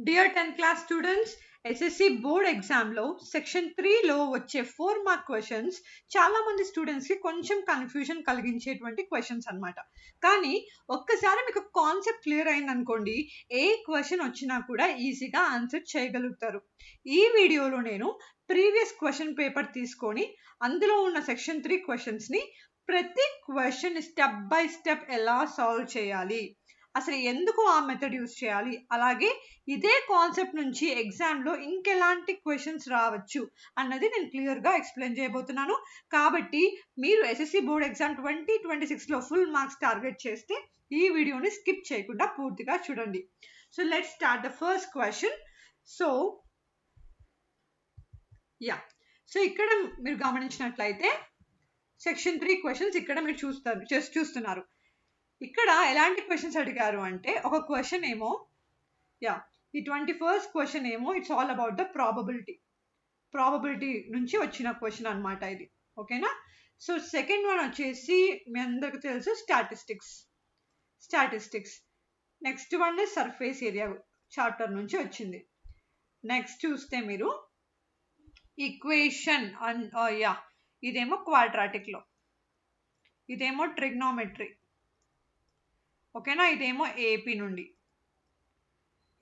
Dear 10th class students, SSC board exam లో section 3 లో వచ్చే 4 మార్క్ క్వశ్చన్స్ చాలా మంది స్టూడెంట్స్ కి కొంచెం కన్ఫ్యూజన్ కలిగించేటువంటి క్వశ్చన్స్ అన్నమాట. కానీ ఒక్కసారి మీకు కాన్సెప్ట్ క్లియర్ అయింది అనుకోండి, ఏ క్వశ్చన్ వచ్చినా కూడా ఈజీగా ఆన్సర్ చేయగలుగుతారు. ఈ వీడియోలో నేను ప్రీవియస్ క్వశ్చన్ పేపర్ తీసుకొని అందులో ఉన్న సెక్షన్ 3 క్వశ్చన్స్ ని ప్రతి క్వశ్చన్ స్టెప్ బై స్టెప్ ఎలా సాల్వ్ చేయాలి, అసలు ఎందుకు ఆ మెథడ్ యూజ్ చేయాలి, అలాగే ఇదే కాన్సెప్ట్ నుంచి ఎగ్జామ్లో ఇంకెలాంటి క్వశ్చన్స్ రావచ్చు అన్నది నేను క్లియర్గా ఎక్స్ప్లెయిన్ చేయబోతున్నాను. కాబట్టి మీరు ఎస్ఎస్సి బోర్డ్ ఎగ్జామ్ 2026లో ఫుల్ మార్క్స్ టార్గెట్ చేస్తే ఈ వీడియోని స్కిప్ చేయకుండా పూర్తిగా చూడండి. So let's start the first question. సో ఇక్కడ మీరు గమనించినట్లయితే సెక్షన్ 3 క్వశ్చన్స్ ఇక్కడ మీరు చూస్తున్నారు. ఇక్కడ ఎలాంటి క్వశ్చన్స్ అడిగారు అంటే, ఒక క్వశ్చన్ ఏమో ఈ 21st క్వశ్చన్ ఏమో it's all about the probability నుంచి వచ్చిన క్వశ్చన్ అనమాట ఇది. ఓకేనా? సో సెకండ్ వన్ వచ్చేసి మీ అందరికి తెలుసు statistics. Next one surface area chapter నుంచి వచ్చింది. నెక్స్ట్ చూస్తే మీరు ఈక్వేషన్ ఇదేమో క్వాడ్రాటిక్ లో, ఇదేమో ట్రిగ్నోమెట్రీ. ఓకేనా? ఇదేమో ఏపీ నుండి,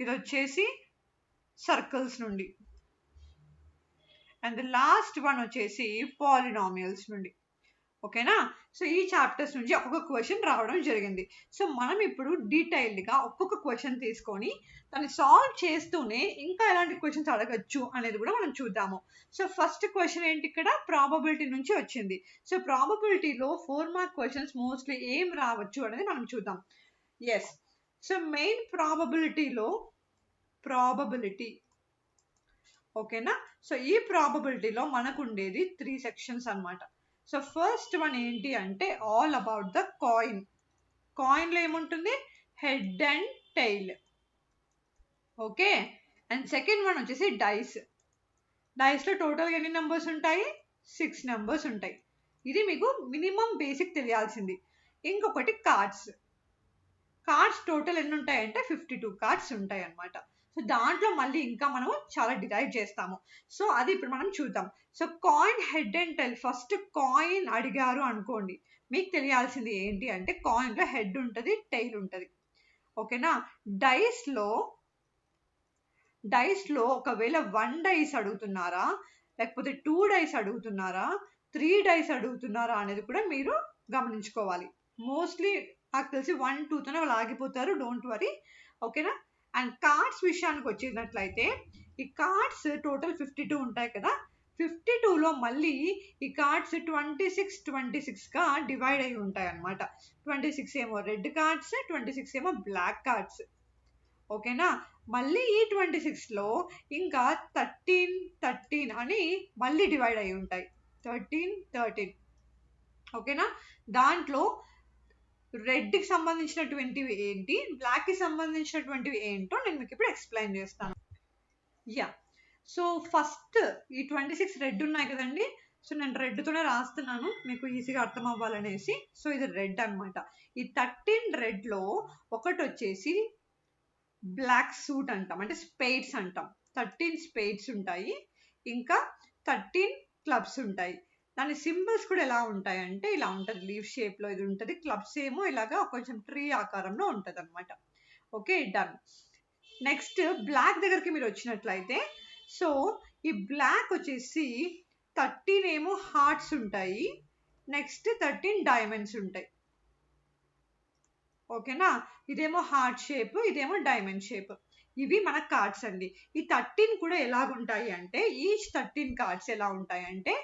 ఇది వచ్చేసి సర్కిల్స్ నుండి, అండ్ లాస్ట్ వన్ వచ్చేసి పాలినామియల్స్ నుండి. ఓకేనా? సో ఈ చాప్టర్స్ నుంచి ఒక్కొక్క క్వశ్చన్ రావడం జరిగింది. సో మనం ఇప్పుడు డీటెయిల్డ్గా ఒక్కొక్క క్వశ్చన్ తీసుకొని దాన్ని సాల్వ్ చేస్తూనే ఇంకా ఎలాంటి క్వశ్చన్స్ అడగచ్చు అనేది కూడా మనం చూద్దాము. సో ఫస్ట్ క్వశ్చన్ ఏంటి, ఇక్కడ ప్రాబబిలిటీ నుంచి వచ్చింది. సో ప్రాబబిలిటీలో 4 మార్క్ క్వశ్చన్స్ మోస్ట్లీ ఏం రావచ్చు అనేది మనం చూద్దాం. Yes, so main probability. ఓకేనా? సో ఈ ప్రాబబిలిటీలో మనకు ఉండేది 3 సెక్షన్స్ అన్నమాట. సో ఫస్ట్ వన్ ఏంటి అంటే ఆల్ అబౌట్ ద కాయిన్లో ఏముంటుంది, head and tail. Okay, and second one వచ్చేసి డైస్లో టోటల్గా ఎన్ని నెంబర్స్ ఉంటాయి, 6 నెంబర్స్ ఉంటాయి. ఇది మీకు మినిమం బేసిక్ తెలియాల్సింది. ఇంకొకటి కార్డ్స్ టోటల్ ఎన్ని ఉంటాయంటే 52 కార్డ్స్ ఉంటాయి అన్నమాట. సో దాంట్లో మళ్ళీ ఇంకా మనం చాలా డిరైవ్ చేస్తాము. సో అది ఇప్పుడు మనం చూద్దాం. So coin head and tail, first coin అడిగారు అనుకోండి, మీకు తెలియాల్సింది ఏంటి అంటే కాయిన్లో హెడ్ ఉంటుంది, టైల్ ఉంటుంది. ఓకేనా? డైస్లో ఒకవేళ 1 డైస్ అడుగుతున్నారా, లేకపోతే 2 డైస్ అడుగుతున్నారా, 3 డైస్ అడుగుతున్నారా అనేది కూడా మీరు గమనించుకోవాలి. మోస్ట్లీ నాకు తెలిసి 1, 2తోనే వాళ్ళు ఆగిపోతారు, డోంట్ వరీ. ఓకేనా? అండ్ కార్డ్స్ విషయానికి వచ్చినట్లయితే ఈ కార్డ్స్ టోటల్ 52 ఉంటాయి కదా, 52లో మళ్ళీ ఈ కార్డ్స్ 26గా డివైడ్ అయి ఉంటాయి అన్నమాట. 26 ఏమో రెడ్ కార్డ్స్, 26 ఏమో బ్లాక్ కార్డ్స్. ఓకేనా? మళ్ళీ ఈ 26లో ఇంకా 13 అని మళ్ళీ డివైడ్ అయి ఉంటాయి, 13. ఓకేనా? దాంట్లో రెడ్కి సంబంధించినటువంటివి ఏంటి, బ్లాక్కి సంబంధించినటువంటివి ఏంటో నేను మీకు ఇప్పుడు ఎక్స్ప్లెయిన్ చేస్తాను. సో ఫస్ట్ ఈ 26 రెడ్ ఉన్నాయి కదండి, సో నేను రెడ్తోనే రాస్తున్నాను మీకు ఈజీగా అర్థం అవ్వాలనేసి. సో ఇది రెడ్ అనమాట. ఈ 13 రెడ్లో ఒకటి వచ్చేసి బ్లాక్ సూట్ అంటాం, అంటే స్పేడ్స్ అంటాం. 13 స్పేడ్స్ ఉంటాయి, ఇంకా 13 క్లబ్స్ ఉంటాయి. దాని సింబల్స్ కూడా ఎలా ఉంటాయి అంటే ఇలా ఉంటుంది, లీవ్ షేప్లో ఇది ఉంటుంది, క్లబ్స్ ఏమో ఇలాగా కొంచెం ట్రీ ఆకారంలో ఉంటుంది అనమాట. Okay, done. నెక్స్ట్ బ్లాక్ దగ్గరికి మీరు వచ్చినట్లయితే, సో ఈ బ్లాక్ వచ్చేసి 13 ఏమో హార్ట్స్ ఉంటాయి, నెక్స్ట్ 13 డైమండ్స్ ఉంటాయి. ఓకేనా? ఇదేమో హార్ట్ షేప్, ఇదేమో డైమండ్ షేప్. ఇవి మన కార్డ్స్ అండి. ఈ 13 కూడా ఎలాగుంటాయి అంటే, ఈచ్ 13 కార్డ్స్ ఎలా ఉంటాయి అంటే,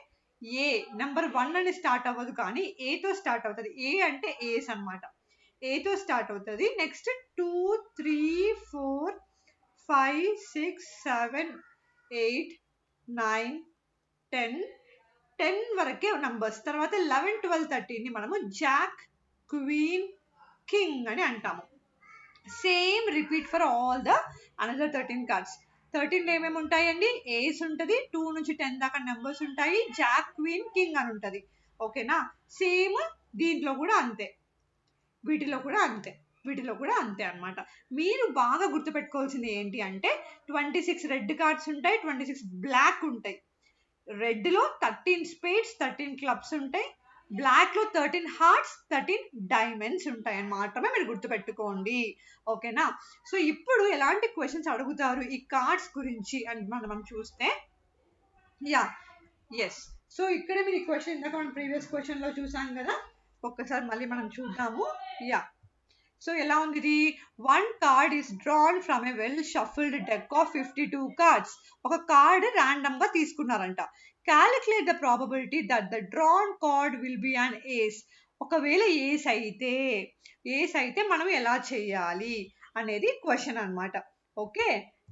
ఏ నెంబర్ 1 అని స్టార్ట్ అవ్వదు, కానీ ఏతో స్టార్ట్ అవుతుంది. ఏ అంటే ఏస్ అనమాట, ఏతో స్టార్ట్ అవుతుంది. నెక్స్ట్ 2, 3, 4, 5, 6, 7, 8, 9, 10 వరకే నంబర్స్. తర్వాత 11, 12, 13ని మనము జాక్, క్వీన్, కింగ్ అని అంటాము. Same repeat for all the another 13 cards. 13 ఏమేమి ఉంటాయండి, ఏస్ ఉంటుంది, 2 నుంచి 10 దాకా నెంబర్స్ ఉంటాయి, జాక్, క్వీన్, కింగ్ అని ఉంటుంది. ఓకేనా? సేమ్ దీంట్లో కూడా అంతే, వీటిలో కూడా అంతే. వీటిలో కూడా అంతే అన్నమాట. మీరు బాగా గుర్తుపెట్టుకోవాల్సింది ఏంటి అంటే 26 రెడ్ కార్డ్స్ ఉంటాయి, 26 బ్లాక్ ఉంటాయి. రెడ్లో 13 స్పేడ్స్, 13 క్లబ్స్ ఉంటాయి. బ్లాక్లో 13 హార్ట్స్, 13 డైమండ్స్ ఉంటాయని మాత్రమే మీరు గుర్తుపెట్టుకోండి. ఓకేనా? సో ఇప్పుడు ఎలాంటి క్వశ్చన్స్ అడుగుతారు ఈ కార్డ్స్ గురించి అని మనం చూస్తే, యా ఎస్. సో ఇక్కడ మీరు ఈ క్వశ్చన్ ఇందాక మనం ప్రీవియస్ క్వశ్చన్లో చూసాం కదా, ఒక్కసారి మళ్ళీ మనం చూద్దాము. యా, సో ఎలా ఉంది ఇది? 1 card is drawn from a well shuffled deck of 52 cards. ఒక కార్డ్ ర్యాండమ్ గా తీసుకున్నారంట. Calculate the probability that the drawn card will be an ace. ఒకవేళ ఏస్ అయితే మనం ఎలా చేయాలి అనేది క్వశ్చన్ అన్నమాట. Okay,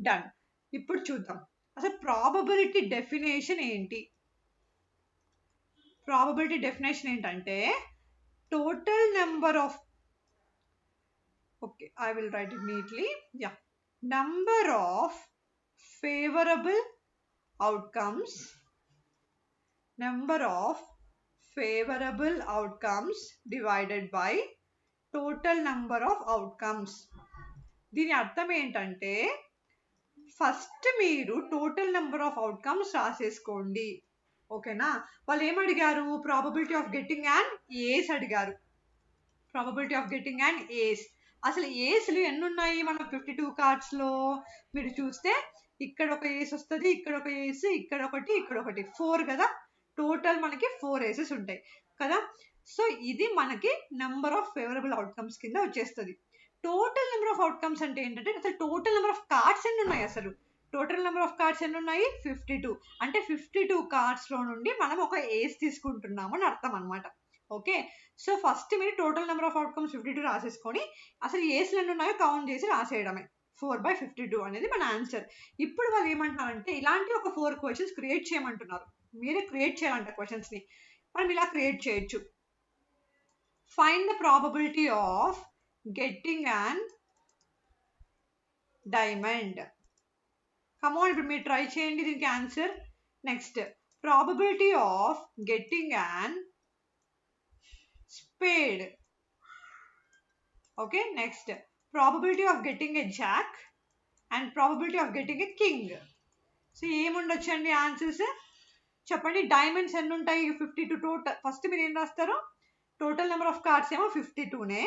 done. ఇప్పుడు చూద్దాం అసలు ప్రాబబిలిటీ డెఫినేషన్ ఏంటి. ప్రాబబిలిటీ డెఫినేషన్ ఏంటంటే total number of, okay, I will write it neatly. Yeah, number of favorable outcomes divided by total number of outcomes. దీని అర్థం ఏంటంటే ఫస్ట్ మీరు టోటల్ నెంబర్ ఆఫ్ అవుట్కమ్స్ రాసేసుకోండి. ఓకేనా? వాళ్ళు ఏమడిగారు? Probability of getting and ace అడిగారు. Probability of getting and ace. అసలు ఏస్లు ఎన్ని ఉన్నాయి మన 52 కార్డ్స్లో? మీరు చూస్తే ఇక్కడ ఒక ఏస్ వస్తుంది, ఇక్కడ ఒక ఏస్, ఇక్కడ ఒకటి 4 కదా. టోటల్ మనకి 4 ఏసెస్ ఉంటాయి కదా. సో ఇది మనకి నెంబర్ ఆఫ్ ఫేవరబుల్ అవుట్కమ్స్ కింద వచ్చేస్తుంది. టోటల్ నెంబర్ ఆఫ్ అవుట్కమ్స్ అంటే ఏంటంటే అసలు టోటల్ నెంబర్ ఆఫ్ కార్డ్స్ ఎన్ని ఉన్నాయి? అసలు టోటల్ నెంబర్ ఆఫ్ కార్డ్స్ ఎన్ని ఉన్నాయి? 52. అంటే 52 కార్డ్స్లో నుండి మనం ఒక ఏస్ తీసుకుంటున్నాము అని అర్థం అనమాట. ఓకే, సో ఫస్ట్ మీరు టోటల్ నెంబర్ ఆఫ్ అవుట్కమ్స్ 52 రాసేసుకొని అసలు ఏస్లు ఎన్ని ఉన్నాయో కౌంట్ చేసి రాసేయడమే. 4/52 అనేది మన ఆన్సర్. ఇప్పుడు వాళ్ళు ఏమంటున్నారంటే ఇలాంటి ఒక 4 క్వశ్చన్స్ క్రియేట్ చేయమంటున్నారు. మీరే క్రియేట్ చేయాలంట క్వశ్చన్స్ని. మనం ఇలా క్రియేట్ చేయొచ్చు. Find the probability of getting and diamond. Come on, ఇప్పుడు మీరు ట్రై చేయండి దీనికి answer. Next probability of getting and spade. Okay, next probability of getting a jack and probability of getting a king. So ఏముండొచ్చండి answers చెప్పండి. Diamonds ఎన్ని ఉంటాయి? 52 total. First మీరు ఏం రాస్తారు? టోటల్ నెంబర్ ఆఫ్ కార్డ్స్ ఏమో 52నే.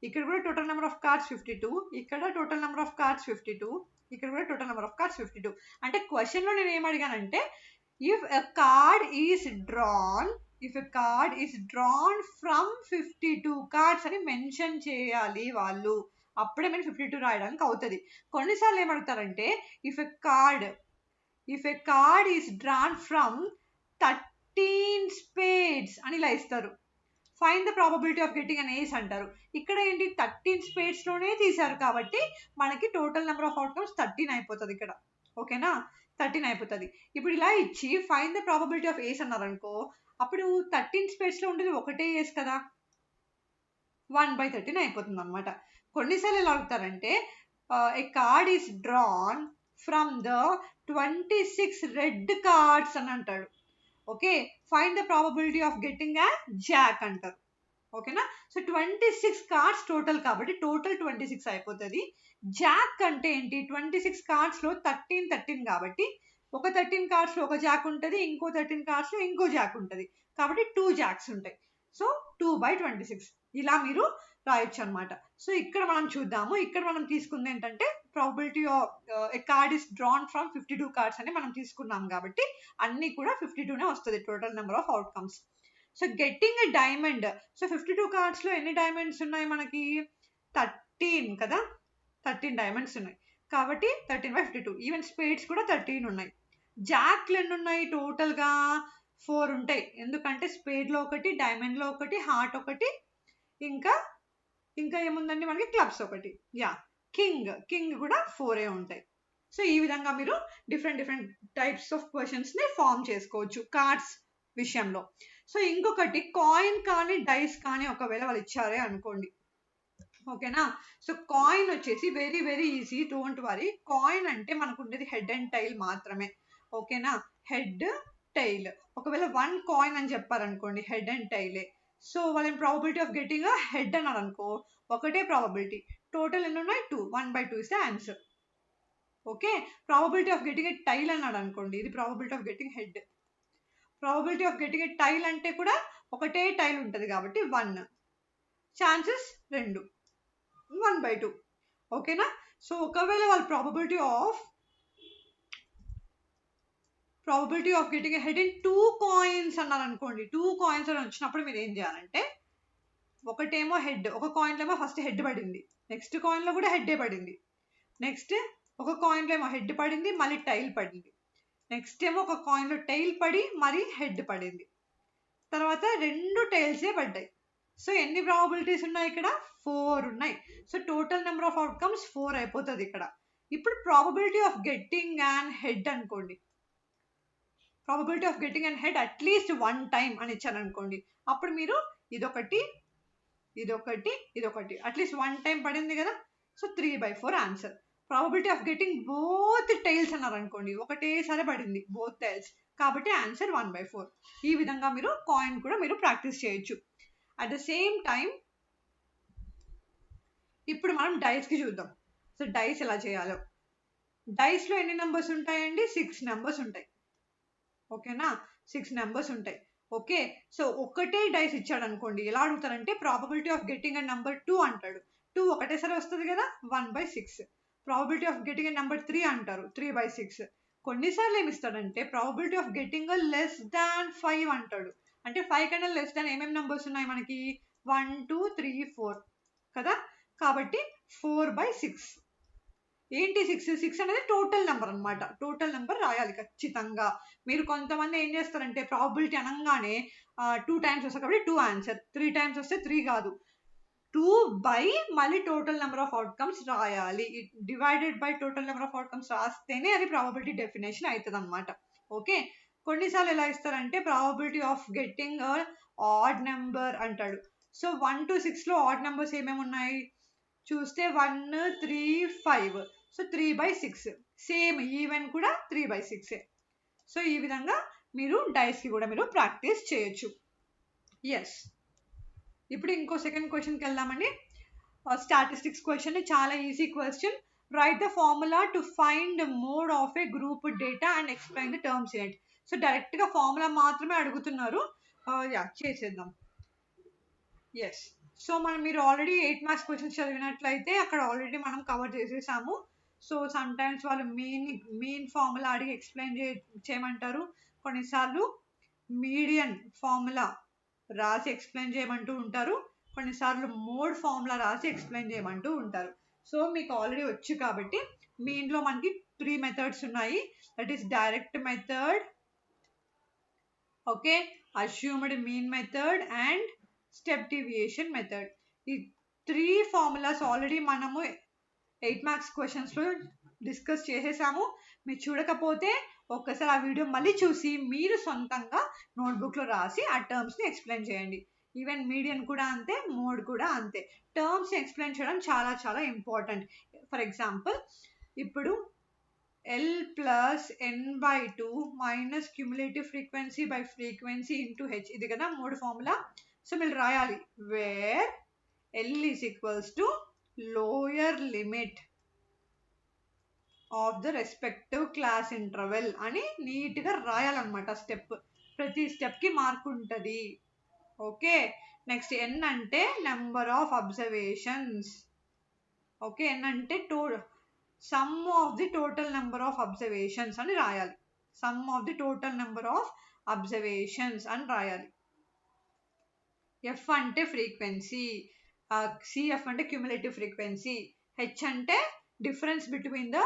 ఇక్కడ కూడా టోటల్ నెంబర్ ఆఫ్ కార్డ్స్ 52, ఇక్కడ టోటల్ నెంబర్ ఆఫ్ కార్డ్స్ 52, ఇక్కడ కూడా టోటల్ నెంబర్ ఆఫ్ కార్డ్స్ 52. అంటే క్వశ్చన్లో నేను ఏం అడిగానంటే if a card is drawn from 52 cards అని మెన్షన్ చేయాలి వాళ్ళు. అప్పుడే మీరు 52 రాయడానికి అవుతుంది. కొన్నిసార్లు ఏమడుగుతారంటే if a card is drawn from 13 spades అని ఇలా ఇస్తారు. Find the probability of getting an ace అంటారు. ఇక్కడ ఏంటి 13 స్పేడ్స్లోనే తీశారు కాబట్టి మనకి టోటల్ నెంబర్ ఆఫ్ అవుట్కమ్స్ 13 అయిపోతుంది ఇక్కడ. ఓకేనా? 13 అయిపోతుంది. ఇప్పుడు ఇలా ఇచ్చి ఫైండ్ ద ప్రాబబిలిటీ ఆఫ్ ఏస్ అన్నారు అనుకో, అప్పుడు 13 స్పేడ్స్లో ఉండేది ఒకటే ఏస్ కదా, 1/13 అయిపోతుంది అనమాట. కొన్నిసార్లు ఎలా అడుగుతారంటే a card is drawn from the 26 red cards అని అంటాడు. Okay, find the probability of getting a jack అంటారు. ఓకేనా? సో 26 కార్డ్స్ టోటల్ కాబట్టి టోటల్ 26 అయిపోతుంది. జాక్ అంటే ఏంటి? 26 కార్డ్స్లో 13 కాబట్టి ఒక 13 కార్డ్స్లో ఒక జాక్ ఉంటుంది, ఇంకో 13 కార్డ్స్లో ఇంకో జాక్ ఉంటుంది కాబట్టి 2 జాక్స్ ఉంటాయి. సో 2/26 ఇలా మీరు రాయొచ్చు అనమాట. సో ఇక్కడ మనం చూద్దాము. ఇక్కడ మనం తీసుకుంది ఏంటంటే probability of A card is drawn from 52 cards అని మనం తీసుకున్నాం కాబట్టి అన్నీ కూడా 52నే వస్తుంది total number of outcomes. So getting a diamond. So 52 కార్డ్స్లో ఎన్ని డైమండ్స్ ఉన్నాయి మనకి? 13 కదా, 13 డైమండ్స్ ఉన్నాయి కాబట్టి 13/52. ఈవెన్ స్పేడ్స్ కూడా 13 ఉన్నాయి. జాక్లు ఎన్ని ఉన్నాయి? టోటల్గా 4 ఉంటాయి. ఎందుకంటే స్పేడ్లో ఒకటి, డైమండ్లో ఒకటి, హార్ట్ ఒకటి, ఇంకా ఏముందండి మనకి? క్లబ్స్ ఒకటి. యా, కింగ్ కూడా 4 ఉంటాయి. సో ఈ విధంగా మీరు డిఫరెంట్ టైప్స్ ఆఫ్ క్వశ్చన్స్ని ఫామ్ చేసుకోవచ్చు కార్డ్స్ విషయంలో. సో ఇంకొకటి కాయిన్ కానీ డైస్ కానీ ఒకవేళ వాళ్ళు ఇచ్చారే అనుకోండి. ఓకేనా? సో కాయిన్ వచ్చేసి very very easy, don't worry. Coin అంటే మనకు ఉండేది హెడ్ అండ్ టైల్ మాత్రమే. ఓకేనా? Head tile. ఒకవేళ 1 కాయిన్ అని చెప్పారనుకోండి, హెడ్ అండ్ టైలే. సో వాళ్ళని ప్రాబబిలిటీ ఆఫ్ గెటింగ్ హెడ్ అన్నారు అనుకో, ఒకటే ప్రాబబిలిటీ, టోటల్ ఎన్ని ఉన్నాయి 2, 1/2 is the answer. Okay, probability of getting a tail అన్నాడు అనుకోండి, ఇది probability of getting head. Probability of getting a tail అంటే కూడా ఒకటే టైల్ ఉంటుంది కాబట్టి 1, ఛాన్సెస్ 2, 1/2. ఓకేనా. సో ఒకవేళ వాళ్ళు probability of getting head in 2 coins అన్నారు అనుకోండి, 2 కాయిన్స్ అని వచ్చినప్పుడు మీరు ఏం చేయాలంటే, ఒకటేమో హెడ్, ఒక కాయిన్లో ఏమో ఫస్ట్ హెడ్ పడింది, నెక్స్ట్ కాయిన్లో కూడా హెడ్డే పడింది, నెక్స్ట్ ఒక కాయిన్లో ఏమో హెడ్ పడింది మళ్ళీ టైల్ పడింది, నెక్స్ట్ ఏమో ఒక కాయిన్లో టైల్ పడి మరి హెడ్ పడింది, తర్వాత 2 టైల్సే పడ్డాయి. సో ఎన్ని ప్రాబబిలిటీస్ ఉన్నాయి ఇక్కడ, 4 ఉన్నాయి. So total number of outcomes 4 అయిపోతుంది ఇక్కడ. ఇప్పుడు probability of getting and head అనుకోండి, probability of getting and head at least 1 time అని ఇచ్చాను అనుకోండి, అప్పుడు మీరు ఇదొకటి ఇదొకటి ఇదొకటి అట్లీస్ట్ 1 టైం పడింది కదా, so 3/4 answer. Probability of getting both tiles అన్నారు అనుకోండి, ఒకటేసారి పడింది బోత్ టైల్స్, కాబట్టి ఆన్సర్ 1/4. ఈ విధంగా మీరు కాయిన్ కూడా మీరు ప్రాక్టీస్ చేయొచ్చు. అట్ ద సేమ్ టైం ఇప్పుడు మనం డైస్కి చూద్దాం. సో డైస్ ఎలా చేయాలో. డైస్లో ఎన్ని నెంబర్స్ ఉంటాయండి, 6 నెంబర్స్ ఉంటాయి. ఓకేనా, 6 నెంబర్స్ ఉంటాయి. ఓకే, సో ఒకటే డైస్ ఇచ్చాడు అనుకోండి, ఎలా అడుగుతారంటే probability of getting and number 2 అంటాడు, 2 ఒకటేసారి వస్తుంది కదా, 1/6. Probability of getting and number 3 అంటారు, 3/6. కొన్నిసార్లు ఏమి ఇస్తాడంటే probability of getting less than 5 అంటాడు, అంటే 5 కన్నా లెస్ దాన్ ఏమేమి నెంబర్స్ ఉన్నాయి మనకి, 1, 2, 3, 4 కదా, కాబట్టి 4/6. ఏంటి 6? 6 అనేది టోటల్ నెంబర్ అనమాట, టోటల్ నెంబర్ రాయాలి ఖచ్చితంగా. మీరు కొంతమంది ఏం చేస్తారంటే ప్రాబబిలిటీ అనగానే 2 టైమ్స్ వస్తాయి కాబట్టి 2 ఆన్సర్, 3 టైమ్స్ వస్తే 3 కాదు, 2 బై మళ్ళీ టోటల్ నెంబర్ ఆఫ్ అవుట్కమ్స్ రాయాలి. Divided by total number of outcomes రాస్తేనే అది ప్రాబబిలిటీ డెఫినేషన్ అవుతుంది అనమాట. ఓకే, కొన్నిసార్లు ఎలా ఇస్తారంటే probability of getting odd number అంటాడు. సో 1 to 6లో ఆడ్ నెంబర్స్ ఏమేమి ఉన్నాయి చూస్తే 1, 3, 5. సో 3/6. సేమ్ ఈవెన్ కూడా 3/6. సో ఈ విధంగా మీరు డైస్కి కూడా మీరు ప్రాక్టీస్ చేయొచ్చు. ఎస్, ఇప్పుడు ఇంకో సెకండ్ క్వశ్చన్కి వెళ్దామండి. స్టాటిస్టిక్స్ క్వశ్చన్, చాలా easy question. Right the formula to find mode of A group data and explain the terms in it. So డైరెక్ట్గా ఫార్ములా మాత్రమే అడుగుతున్నారు. చేసేద్దాం. ఎస్, సో మీరు ఆల్రెడీ 8 మార్క్స్ క్వశ్చన్స్ చదివినట్లయితే అక్కడ ఆల్రెడీ మనం కవర్ చేసేసాము. సో సమ్ టైమ్స్ వాళ్ళు మీన్ ఫార్ములా అడిగి ఎక్స్ప్లెయిన్ చేయమంటారు, కొన్నిసార్లు మీడియన్ ఫార్ములా రాసి ఎక్స్ప్లెయిన్ చేయమంటూ ఉంటారు, కొన్నిసార్లు మోడ్ ఫార్ములా రాసి ఎక్స్ప్లెయిన్ చేయమంటూ ఉంటారు. సో మీకు ఆల్రెడీ వచ్చు కాబట్టి మీన్లో మనకి 3 మెథడ్స్ ఉన్నాయి. That is direct method, okay, assumed mean method and step deviation method. ఈ 3 ఫార్ములాస్ ఆల్రెడీ మనము 8 మార్క్స్ క్వశ్చన్స్లో డిస్కస్ చేసేసాము. మీరు చూడకపోతే ఒక్కసారి ఆ వీడియో మళ్ళీ చూసి మీరు సొంతంగా నోట్బుక్లో రాసి ఆ టర్మ్స్ని ఎక్స్ప్లెయిన్ చేయండి. ఈవెన్ మీడియన్ కూడా అంతే, మోడ్ కూడా అంతే. టర్మ్స్ని ఎక్స్ప్లెయిన్ చేయడం చాలా చాలా ఇంపార్టెంట్. ఫర్ ఎగ్జాంపుల్, ఇప్పుడు L + n/2 minus cumulative frequency by frequency into H, ఇది కదా మోడ్ ఫార్ములా. సో మీరు రాయాలి where L = lower limit of the respective class interval అని నీట్గా రాయాలన్నమాట. స్టెప్, ప్రతి స్టెప్కి మార్క్ ఉంటుంది. ఓకే, నెక్స్ట్ n అంటే number of observations. Okay, n అంటే sum of the total number of observations అని రాయాలి, sum of the total number of observations అని రాయాలి. F అంటే ఫ్రీక్వెన్సీ, CF అంటే క్యుములేటివ్ ఫ్రీక్వెన్సీ, H అంటే difference between the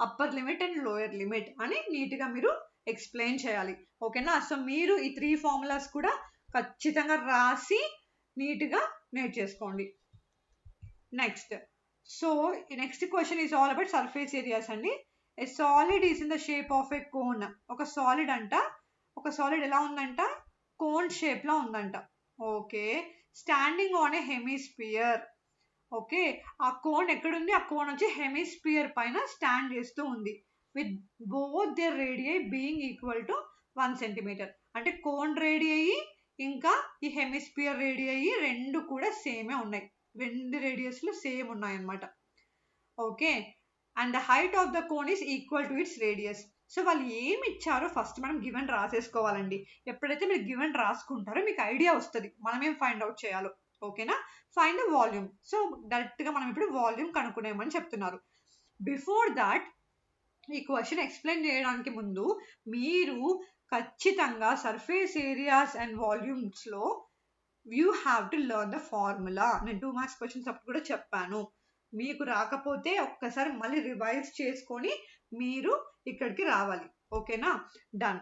upper limit and lower limit అని నీట్గా మీరు ఎక్స్ప్లెయిన్ చేయాలి. ఓకేనా. సో మీరు ఈ 3 ఫార్ములాస్ కూడా ఖచ్చితంగా రాసి నీట్గా నేర్చేసుకోండి. Next, so next question is all about surface areas అండి. A solid is in the shape of a cone. ఒక సాలిడ్ అంట, ఒక సాలిడ్ ఎలా ఉందంట, కోన్ షేప్లో ఉందంట. Okay, standing on a hemisphere. Okay, ఆ కోన్ ఎక్కడుంది, ఆ కోన్ వచ్చి హెమిస్పియర్ పైన స్టాండ్ చేస్తూ ఉంది. With both their radii being equal to 1 centimeter. అంటే కోన్ రేడియై ఇంకా ఈ హెమిస్పియర్ రేడియస్ రెండు కూడా సేమే ఉన్నాయి, రెండు రేడియస్లు సేమ్ ఉన్నాయి అన్నమాట. Okay, and the height of the cone is equal to it's radius. So వాళ్ళు ఏమి ఇచ్చారో ఫస్ట్ మనం గివెన్ రాసేసుకోవాలండి. ఎప్పుడైతే మీరు గివెన్ రాసుకుంటారో మీకు ఐడియా వస్తుంది మనం ఏం ఫైండ్ అవుట్ చేయాలో. ఓకేనా, ఫైండ్ ద వాల్యూమ్. సో డైరెక్ట్గా మనం ఇప్పుడు వాల్యూమ్ కనుక్కునేమని చెప్తున్నారు. బిఫోర్ దాట్ ఈ క్వశ్చన్ ఎక్స్ప్లెయిన్ చేయడానికి ముందు మీరు ఖచ్చితంగా సర్ఫేస్ ఏరియాస్ అండ్ వాల్యూమ్స్లో you have to learn the formula. నేను 2 మార్క్స్ క్వశ్చన్స్ అప్పుడు కూడా చెప్పాను. మీకు రాకపోతే ఒక్కసారి మళ్ళీ రివైజ్ చేసుకొని మీరు ఇక్కడికి రావాలి. ఓకేనా, డన్.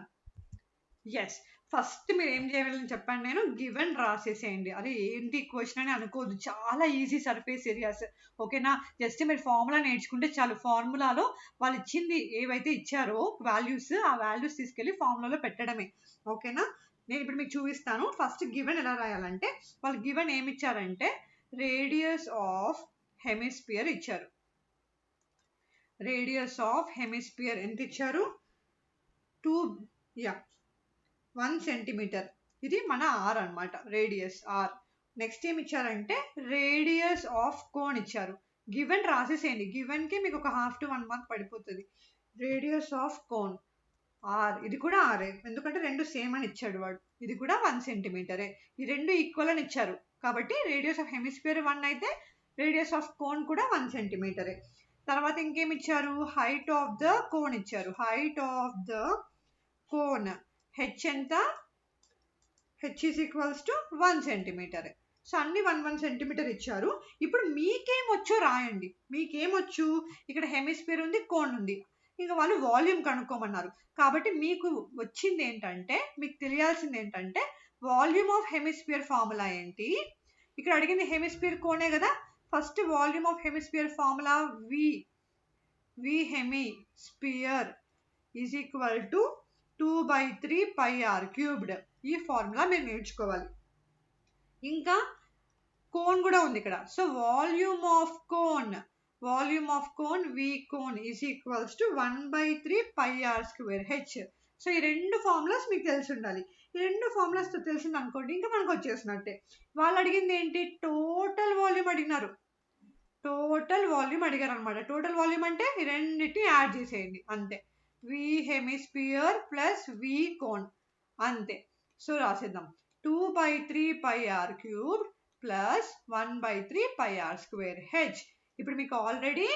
ఎస్, ఫస్ట్ మీరు ఏం చేయాలని చెప్పండి, నేను గివెన్ రాసేసేయండి. అదే ఏంటి క్వశ్చన్ అని అనుకోదు, చాలా ఈజీ సర్ఫేస్ ఏరియాస్. ఓకేనా, జస్ట్ మీరు ఫార్ములా నేర్చుకుంటే చాలు. ఫార్ములాలో వాళ్ళు ఇచ్చింది ఏవైతే ఇచ్చారో వాల్యూస్, ఆ వాల్యూస్ తీసుకెళ్ళి ఫార్ములాలో పెట్టడమే. ఓకేనా, నేను ఇప్పుడు మీకు చూపిస్తాను. ఫస్ట్ గివెన్ ఎలా రాయాలంటే, వాళ్ళు గివెన్ ఏమి ఇచ్చారంటే రేడియస్ ఆఫ్ హెమిస్పియర్ ఇచ్చారు. రేడియస్ ఆఫ్ హెమిస్పియర్ ఎంత ఇచ్చారు, 1 సెంటీమీటర్. ఇది మన ఆర్ అన్నమాట, రేడియస్ ఆర్. నెక్స్ట్ ఏమి ఇచ్చారంటే రేడియస్ ఆఫ్ కోన్ ఇచ్చారు. గివెన్ రాసేసేయండి, గివెన్కి మీకు ఒక 1/2 to 1 మార్క్ పడిపోతుంది. రేడియస్ ఆఫ్ కోన్ ఆర్, ఇది కూడా ఆరే, ఎందుకంటే రెండు సేమ్ అని ఇచ్చాడు వాడు. ఇది కూడా 1 సెంటీమీటరే, ఈ రెండు ఈక్వల్ అని ఇచ్చారు కాబట్టి రేడియస్ ఆఫ్ హెమిస్పియర్ 1 అయితే రేడియస్ ఆఫ్ కోన్ కూడా 1 సెంటీమీటరే. తర్వాత ఇంకేమి ఇచ్చారు, హైట్ ఆఫ్ ద కోన్ ఇచ్చారు. Height of the cone H ఎంత, H is equals to 1 centimetre. So అన్ని 1 సెంటీమీటర్ ఇచ్చారు. ఇప్పుడు మీకేమొచ్చో రాయండి. మీకేమొచ్చు, ఇక్కడ హెమిస్పియర్ ఉంది, కోన్ ఉంది, ఇంకా వాళ్ళు వాల్యూమ్ కనుక్కోమన్నారు. కాబట్టి మీకు వచ్చింది ఏంటంటే, మీకు తెలియాల్సింది ఏంటంటే వాల్యూమ్ ఆఫ్ హెమిస్పియర్ ఫార్ములా ఏంటి. ఇక్కడ అడిగింది హెమిస్పియర్ కోనే కదా, first volume of hemisphere formula V hemisphere is equal to 2/3 pi R cubed. ఈ ఫార్ములా మీరు నేర్చుకోవాలి. ఇంకా కోన్ కూడా ఉంది ఇక్కడ. So volume of cone V cone is equals to 1/3 pi are square H. So ఈ రెండు ఫార్ములాస్ మీకు తెలిసి ఉండాలి. ఈ రెండు ఫార్ములాస్ తెలిసింది అనుకోండి, ఇంకా మనకు వచ్చేసినట్టే. వాళ్ళు అడిగింది ఏంటి, టోటల్ వాల్యూమ్ అడిగినారు. టోటల్ వాల్యూమ్ అడిగారు అనమాట. టోటల్ వాల్యూమ్ అంటే ఈ రెండింటిని యాడ్ చేసేయండి అంతే. V hemisphere plus V cone అంతే. సో రాసేద్దాం, 2/3 pi r cube plus 1/3 pi are square h. ఇప్పుడు మీకు ఆల్రెడీ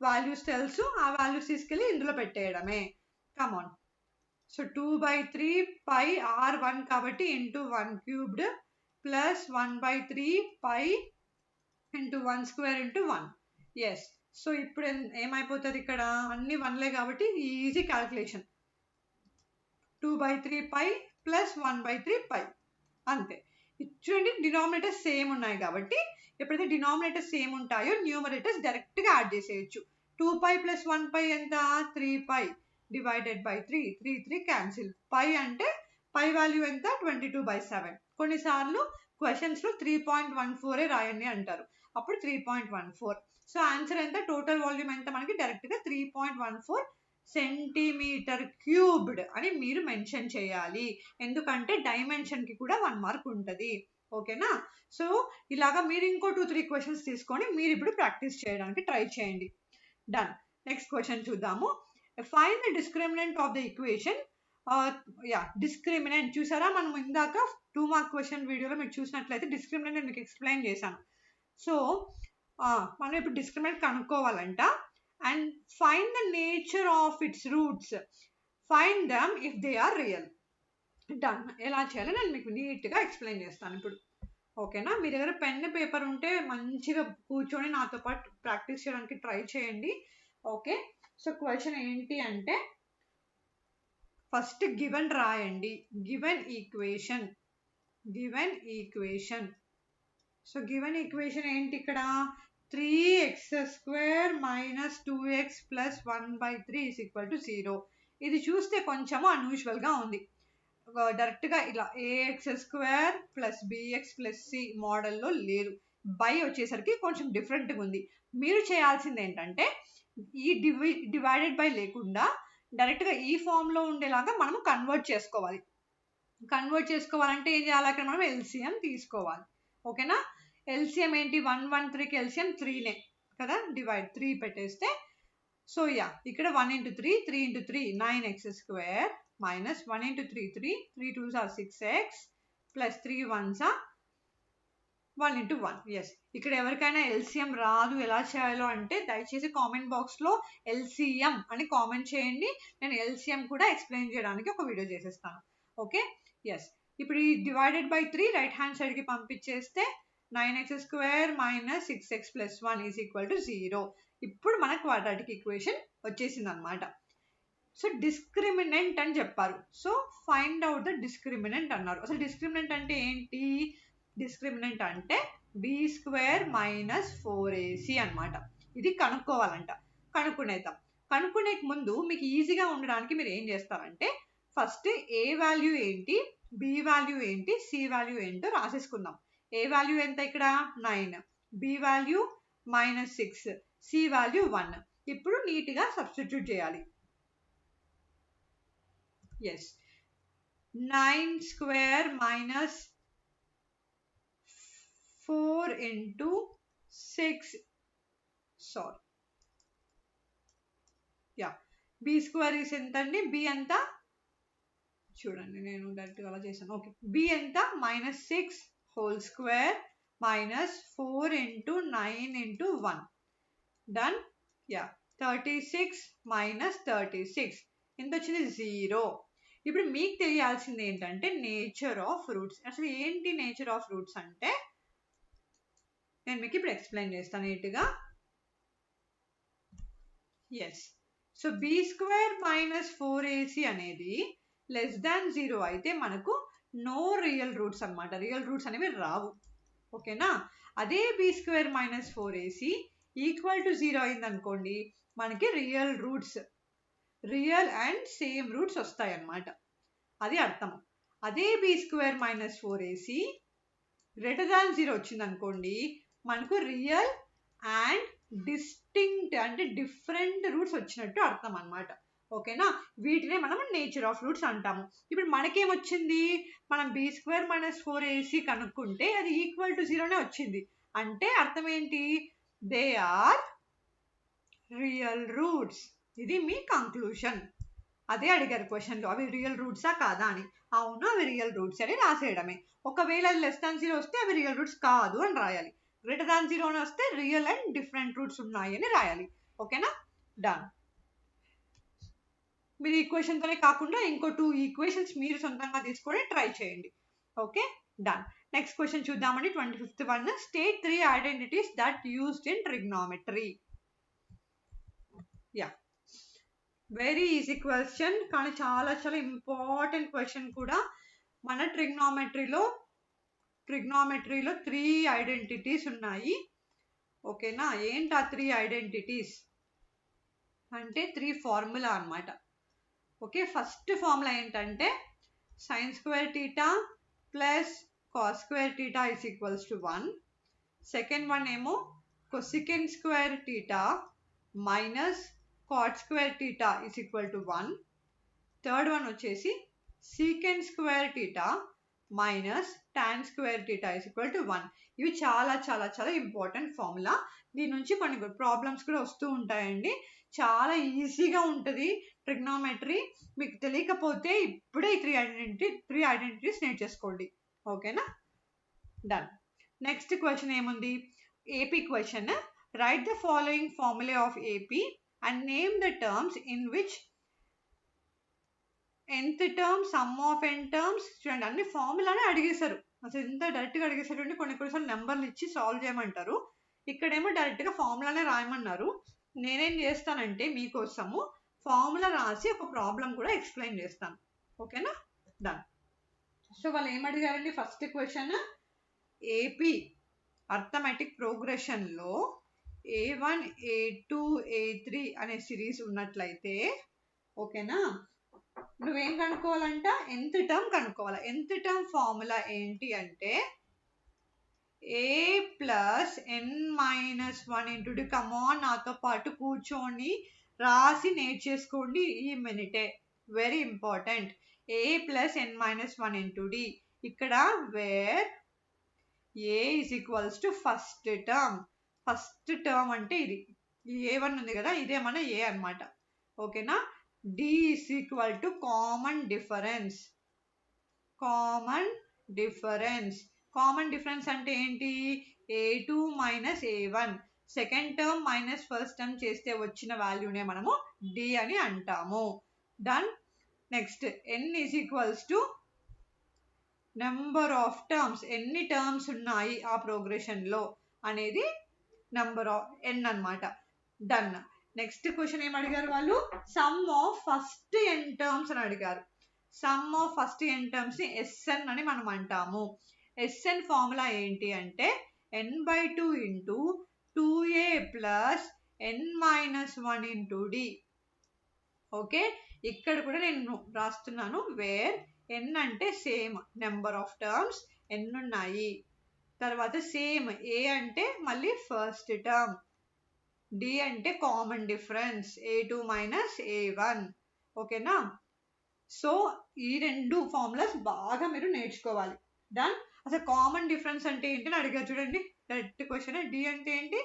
వాల్యూస్ తెలుసు, ఆ వాల్యూస్ తీసుకెళ్ళి ఇందులో పెట్టేయడమే. కమాన్. సో 2/3 పై ఆర్ 1 కాబట్టి into 1 cubed plus 1/3 pi into 1 square into 1. Yes, so ఇప్పుడు ఏమైపోతుంది, ఇక్కడ అన్ని 1లే కాబట్టి easy calculation. 2/3 pi plus 1/3 pi అంతే. చూడండి డినామినేటర్స్ సేమ్ ఉన్నాయి కాబట్టి ఎప్పుడైతే డినామినేటర్స్ సేమ్ ఉంటాయో న్యూమరేటర్స్ డైరెక్ట్గా యాడ్ చేసేయచ్చు. 2π ప్లస్ 1π ఎంత, 3π డివైడెడ్ బై 3, 3 క్యాన్సిల్. పై అంటే పై వాల్యూ ఎంత, 22/7. కొన్నిసార్లు క్వశ్చన్స్లో 3.14 రాయండి అంటారు, అప్పుడు 3.14. సో ఆన్సర్ ఎంత, టోటల్ వాల్యూమ్ ఎంత మనకి డైరెక్ట్గా 3.14 సెంటీమీటర్ క్యూబ్డ్ అని మీరు మెన్షన్ చేయాలి. ఎందుకంటే డైమెన్షన్కి కూడా 1 మార్క్ ఉంటుంది. ఓకేనా, సో ఇలాగా మీరు ఇంకో 2-3 క్వశ్చన్స్ తీసుకొని మీరు ఇప్పుడు ప్రాక్టీస్ చేయడానికి ట్రై చేయండి. డన్. నెక్స్ట్ క్వశ్చన్ చూద్దాము. Find the discriminant of the equation. Discriminant చూసారా, మనం ఇందాక 2 మార్క్ క్వశ్చన్ వీడియోలో మీరు చూసినట్లయితే డిస్క్రిమినెంట్ మీకు ఎక్స్ప్లెయిన్ చేశాను. సో మనం ఇప్పుడు డిస్క్రిమినెంట్ కనుక్కోవాలంట. And find the nature of its roots, find them if they are real. Done. ఎలా చేయాలో నేను మీకు నీట్గా ఎక్స్ప్లెయిన్ చేస్తాను ఇప్పుడు. ఓకేనా, మీ దగ్గర పెన్ పేపర్ ఉంటే మంచిగా కూర్చొని నాతో పాటు ప్రాక్టీస్ చేయడానికి ట్రై చేయండి. ఓకే, సో క్వశ్చన్ ఏంటి అంటే ఫస్ట్ గివెన్ రాయండి, given equation. So given equation ఏంటి, ఇక్కడ 3x² minus 2x plus 1/3 is equal to 0. ఇది చూస్తే కొంచెము అన్యూజువల్గా ఉంది. డైరెక్ట్గా ఇలా ax² plus bx plus c మోడల్లో లేదు. బై వచ్చేసరికి కొంచెం డిఫరెంట్గా ఉంది. మీరు చేయాల్సింది ఏంటంటే ఈ డివైడెడ్ బై లేకుండా డైరెక్ట్గా ఈ ఫామ్లో ఉండేలాగా మనం కన్వర్ట్ చేసుకోవాలి. కన్వర్ట్ చేసుకోవాలంటే ఏం చేయాలి, అక్కడ మనం ఎల్సిఎం తీసుకోవాలి. ఓకేనా, ఎల్సిఎం ఏంటి, 113కి ఎల్సిఎం 3నే కదా, డివైడ్ 3 పెట్టేస్తే సో ఇక్కడ 1 into 3, 3 into 3 9x² minus 1 into 3 3, 3 2s are 6x plus 3 1s are 1 into 1. Yes, ఇక్కడ ఎవరికైనా ఎల్సిఎం రాదు ఎలా చేయాలో అంటే దయచేసి కామెంట్ బాక్స్లో ఎల్సిఎం అని కామెంట్ చేయండి, నేను ఎల్సిఎం కూడా ఎక్స్ప్లెయిన్ చేయడానికి ఒక వీడియో చేసేస్తాను. ఓకే, ఎస్, ఇప్పుడు ఈ డివైడెడ్ బై 3 రైట్ హ్యాండ్ సైడ్కి పంపించేస్తే 9x² minus 6x plus 1 is equal to 0. ఇప్పుడు మన క్వాడ్రాటిక్ ఈక్వేషన్ వచ్చేసింది అనమాట. సో డిస్క్రిమినెంట్ అని చెప్పారు, so find out the discriminant అన్నారు. అసలు డిస్క్రిమినెంట్ అంటే ఏంటి, డిస్క్రిమినెంట్ అంటే b² minus 4ac అనమాట. ఇది కనుక్కోవాలంట, కనుక్కునేద్దాం. కనుక్కునే ముందు మీకు ఈజీగా ఉండడానికి మీరు ఏం చేస్తారంటే ఫస్ట్ ఏ వాల్యూ ఏంటి, బి వాల్యూ ఏంటి, సి వాల్యూ ఏంటో రాసేసుకుందాం. ఏ వాల్యూ ఎంత ఇక్కడ 9, బి వాల్యూ -6, సి వాల్యూ 1. ఇప్పుడు నీట్గా సబ్స్టిట్యూట్ చేయాలి. Yes, 9² minus 4 into 6, sorry B square is ఎంత అండి, బి ఎంత చూడండి, నేను డైరెక్ట్గా అలా చేశాను. ఓకే, బి ఎంత -6 whole square minus 4 into 9 into 1. Done. 36 minus 36 ఎంత వచ్చింది, 0. ఇప్పుడు మీకు తెలియాల్సింది ఏంటంటే నేచర్ ఆఫ్ రూట్స్. అసలు ఏంటి నేచర్ ఆఫ్ రూట్స్ అంటే నేను మీకు ఇప్పుడు ఎక్స్ప్లెయిన్ చేస్తాను నీట్గా. Yes, so b² minus 4ac అనేది లెస్ దాన్ 0 అయితే మనకు నో రియల్ రూట్స్ అనమాట, రియల్ రూట్స్ అనేవి రావు. ఓకేనా, అదే b² minus 4ac equal to 0 అయింది అనుకోండి, మనకి real roots, real and same roots వస్తాయి అన్నమాట, అది అర్థం. అదే b² minus 4ac greater than 0 వచ్చింది అనుకోండి, మనకు రియల్ అండ్ డిస్టింక్ట్ అంటే డిఫరెంట్ రూట్స్ వచ్చినట్టు అర్థం అన్నమాట. ఓకేనా, వీటినే మనం నేచర్ ఆఫ్ రూట్స్ అంటాము. ఇప్పుడు మనకేమొచ్చింది, మనం b² minus 4ac కనుక్కుంటే అది ఈక్వల్ టు 0నే వచ్చింది, అంటే అర్థం ఏంటి, దే ఆర్ రియల్ రూట్స్. ఇది మీ కంక్లూషన్. అదే అడిగారు క్వశ్చన్లో, అవి రియల్ రూట్సా కాదా అని. అవును, అవి రియల్ రూట్స్ అని రాసేయడమే. ఒకవేళ అది లెస్ దాన్ 0 వస్తే అవి రియల్ రూట్స్ కాదు అని రాయాలి, గ్రేటర్ దాన్ 0 అని వస్తే రియల్ అండ్ డిఫరెంట్ రూట్స్ ఉన్నాయి అని రాయాలి. ఓకేనా, డన్. మీరు ఈక్వేషన్తోనే కాకుండా ఇంకో 2 ఈక్వేషన్స్ మీరు సొంతంగా తీసుకొని ట్రై చేయండి. Okay, done. నెక్స్ట్ క్వశ్చన్ చూద్దామండి, 25th one. State 3 identities that used in trigonometry. Very easy question, కానీ చాలా చాలా ఇంపార్టెంట్ క్వశ్చన్ కూడా. మన ట్రిగ్నోమెట్రీలో 3 ఐడెంటిటీస్ ఉన్నాయి. ఓకేనా, ఏంటి ఆ 3 ఐడెంటిటీస్ అంటే 3 ఫార్ములా అన్నమాట. ఓకే, ఫస్ట్ ఫార్ములా ఏంటంటే sin² plus cos² is equals to 1. Second one ఏమో cosecant² minus cot² is equal to 1. Third one వచ్చేసి secant² minus tan² is equal to 1. ఇవి చాలా చాలా చాలా ఇంపార్టెంట్ ఫార్ములా. దీని నుంచి కొన్ని ప్రాబ్లమ్స్ కూడా వస్తూ ఉంటాయండి. చాలా ఈజీగా ఉంటుంది ట్రిగ్నోమెట్రీ. మీకు తెలియకపోతే ఇప్పుడే 3 ఐడెంటిటీస్ నేర్చేసుకోండి. ఓకేనా, డన్. నెక్స్ట్ క్వశ్చన్ ఏముంది, AP question. Right the following formula of AP and name the terms in which nth term some of n terms. చూడండి, అన్ని ఫార్ములానే అడిగేశారు. అసలు ఎంత డైరెక్ట్గా అడిగేసారు, కొన్నిసార్లు నెంబర్లు ఇచ్చి సాల్వ్ చేయమంటారు, ఇక్కడేమో డైరెక్ట్గా ఫార్ములానే రాయమన్నారు. నేనేం చేస్తానంటే మీకోసము ఫార్ములా రాసి ఒక ప్రాబ్లం కూడా ఎక్స్ప్లెయిన్ చేస్తాను. ఓకేనా, డన్. సో వాళ్ళు ఏమడిగారండి, ఫస్ట్ క్వశ్చన్ ఏపీ అర్థమెటిక్ ప్రోగ్రెషన్లో A1 A2 A3 అనే సిరీస్ ఉన్నట్లయితే, ఓకేనా, నువ్వేం కనుక్కోవాలంట, nth టర్మ్ కనుక్కోవాలి. nth టర్మ్ ఫార్ములా ఏంటి అంటే a ప్లస్ n-1 కమాన్ నాతో పాటు కూర్చొని రాసి నేర్చేసుకోండి ఈ మినిటే, very important. a plus n minus 1 into d. ఇక్కడ where a is equals to first term అంటే ఇది a1 ఉంది కదా, ఇదే మన a అన్నమాట. ఓకేనా. d is equal to common difference అంటే ఏంటి, a2 minus a1. Second term minus first term చేస్తే వచ్చిన వాల్యూనే మనము d అని అంటాము. Done. Next n is equals to number of terms, ఎన్ని టర్మ్స్ ఉన్నాయి ఆ ప్రోగ్రెషన్లో అనేది నెంబర్ ఆఫ్ n అన్నమాట. డన్. నెక్స్ట్ క్వశ్చన్ ఏం అడిగారు వాళ్ళు, some of first n terms అని అడిగారు. Some of first n terms ని Sn అని మనం అంటాము. Sn ఫార్ములా ఏంటి అంటే n/2 into 2a plus n minus 1 into d. Okay, ఇక్కడ కూడా నేను రాస్తున్నాను వేర్ n అంటే same number of terms n ఉన్నాయి, తర్వాత సేమ్ a అంటే మళ్ళీ ఫస్ట్ టర్మ్, d అంటే common difference a2 minus a1. ఓకేనా. సో ఈ రెండు ఫార్ములాస్ బాగా మీరు నేర్చుకోవాలి. డన్. అసలు కామన్ డిఫరెన్స్ అంటే ఏంటని అడిగారు చూడండి, డైరెక్ట్ క్వశ్చన్. d అంటే ఏంటి,